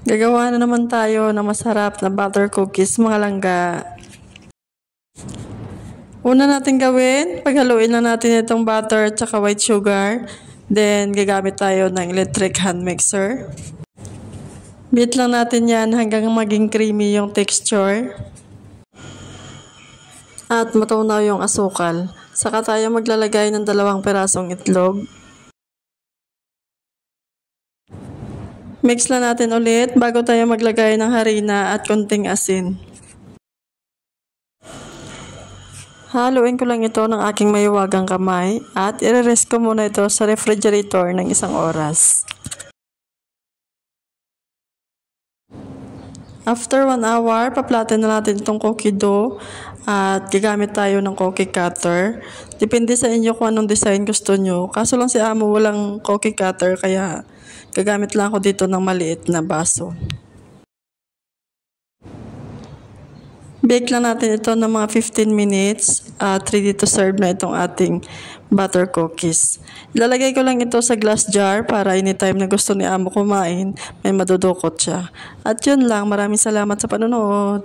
Gagawa na naman tayo ng masarap na butter cookies mga langga. Una natin gawin, paghaluin na natin itong butter at saka white sugar. Then gagamit tayo ng electric hand mixer. Beat lang natin yan hanggang maging creamy yung texture. At matunaw yung asukal. Saka tayo maglalagay ng 2 pirasong itlog. Mix lang natin ulit bago tayo maglagay ng harina at konting asin. Haluin ko lang ito ng aking mahiwagang kamay at i-rest ko muna ito sa refrigerator ng 1 oras. After 1 hour, paplatin na natin itong cookie dough at gagamit tayo ng cookie cutter. Depende sa inyo kung anong design gusto nyo. Kaso lang si Amo walang cookie cutter kaya gagamit lang ako dito ng maliit na baso. Bake lang natin ito ng mga 15 minutes at ready to serve na itong ating butter cookies. Ilalagay ko lang ito sa glass jar para anytime na gusto ni Amo kumain, may madudukot siya. At yun lang, maraming salamat sa panonood.